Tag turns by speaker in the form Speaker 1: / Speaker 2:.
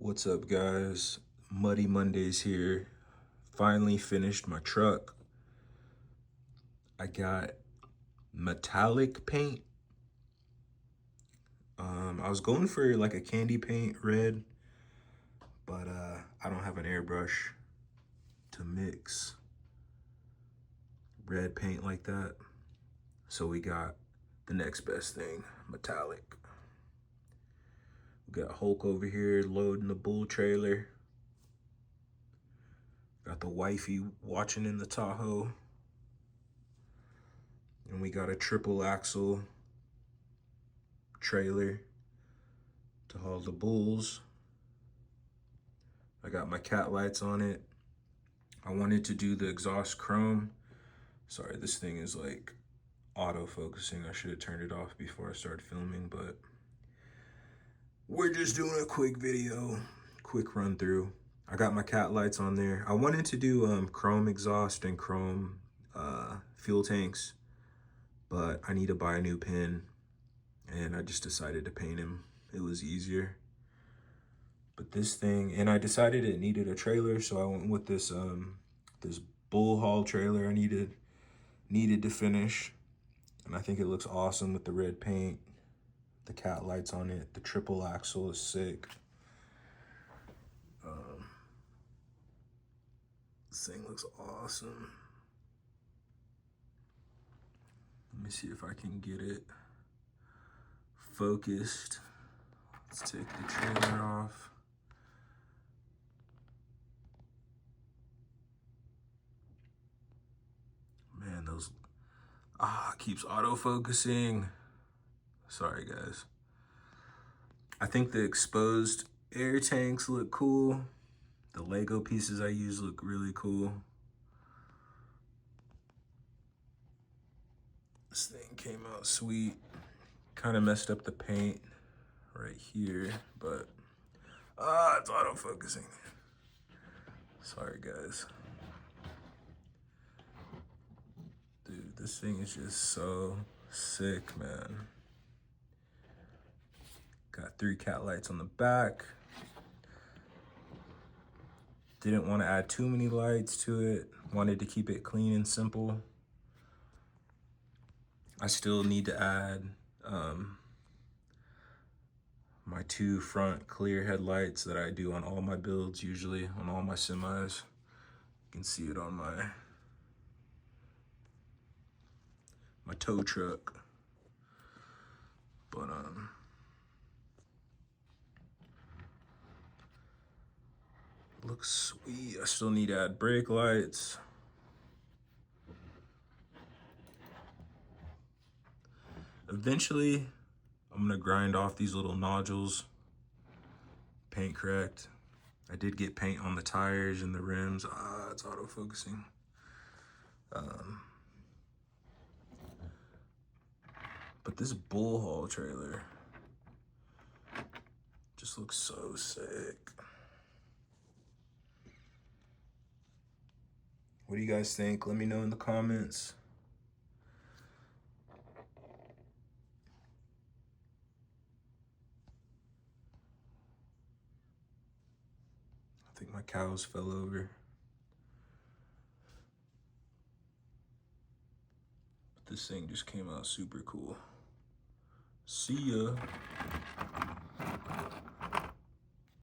Speaker 1: What's up, guys? Muddy Mondays here. Finally finished my truck. I got metallic paint. I was going for like a candy paint red, but I don't have an airbrush to mix red paint like that. So we got the next best thing, metallic. We got Hulk over here loading the bull trailer. Got the wifey watching in the Tahoe. And we got a triple axle trailer to haul the bulls. I got my cat lights on it. I wanted to do the exhaust chrome. Sorry, this thing is like auto-focusing. I should have turned it off before I started filming, but we're just doing a quick video, quick run through. I got my cat lights on there. I wanted to do chrome exhaust and chrome fuel tanks, but I need to buy a new pin, and I just decided to paint him. It was easier. But this thing, and I decided it needed a trailer, so I went with this this bull haul trailer I needed to finish. And I think it looks awesome with the red paint, the cat lights on it. The triple axle is sick. This thing looks awesome. Let me see if I can get it focused. Let's take the trailer off. Man, those, it keeps auto-focusing. Sorry, guys. I think the exposed air tanks look cool. The Lego pieces I use look really cool. This thing came out sweet. Kind of messed up the paint right here, but it's auto-focusing. Sorry, guys. Dude, this thing is just so sick, man. Got 3 cat lights on the back. Didn't want to add too many lights to it. Wanted to keep it clean and simple. I still need to add my 2 front clear headlights that I do on all my builds, usually on all my semis. You can see it on my tow truck. But looks sweet. I still need to add brake lights. Eventually, I'm gonna grind off these little nodules, paint correct. I did get paint on the tires and the rims. It's auto-focusing. But this bull haul trailer just looks so sick. What do you guys think? Let me know in the comments. I think my cows fell over. But this thing just came out super cool. See ya.